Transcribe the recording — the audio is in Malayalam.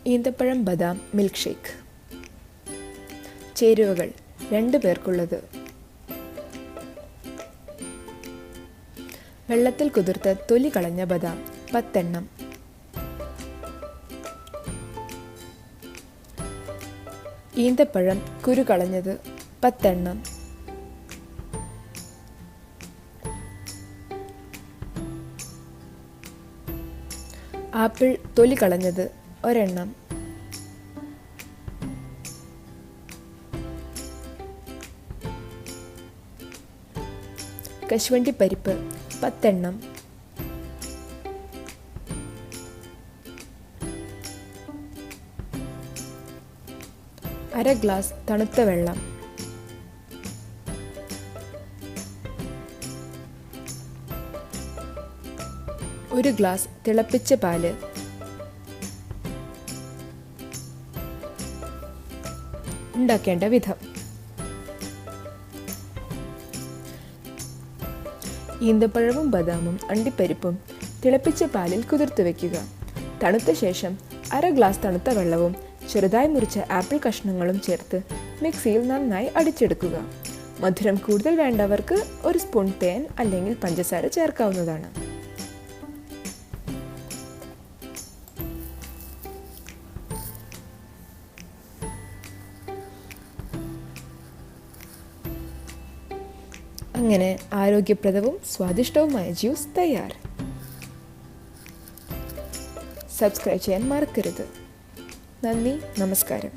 ഈന്തപ്പഴം ബദാം മിൽക്ക് ഷേക്ക്. ചേരുവകൾ: 2 പേർക്കുള്ളത്. വെള്ളത്തിൽ കുതിർത്ത് തൊലി കളഞ്ഞ ബദാം 10 എണ്ണം. ഈന്തപ്പഴം കുരു കളഞ്ഞത് 10 എണ്ണം. ആപ്പിൾ തൊലി കളഞ്ഞത് 1 എണ്ണം. കശുവണ്ടി പരിപ്പ് 10 എണ്ണം. അര ഗ്ലാസ് തണുത്ത വെള്ളം. ഒരു ഗ്ലാസ് തിളപ്പിച്ച പാല്. ഉണ്ടാക്കേണ്ട വിധം: ഈന്തപ്പഴവും ബദാമും അണ്ടിപ്പരിപ്പും തിളപ്പിച്ച പാലിൽ കുതിർത്ത് വയ്ക്കുക. തണുത്ത ശേഷം അര ഗ്ലാസ് തണുത്ത വെള്ളവും ചെറുതായി മുറിച്ച ആപ്പിൾ കഷ്ണങ്ങളും ചേർത്ത് മിക്സിയിൽ നന്നായി അടിച്ചെടുക്കുക. മധുരം കൂടുതൽ വേണ്ടവർക്ക് 1 സ്പൂൺ തേൻ അല്ലെങ്കിൽ പഞ്ചസാര ചേർക്കാവുന്നതാണ്. അങ്ങനെ ആരോഗ്യപ്രദവും സ്വാദിഷ്ടവുമായ ജ്യൂസ് തയ്യാർ. സബ്സ്ക്രൈബ് ചെയ്യാൻ മറക്കരുത്. നന്ദി, നമസ്കാരം.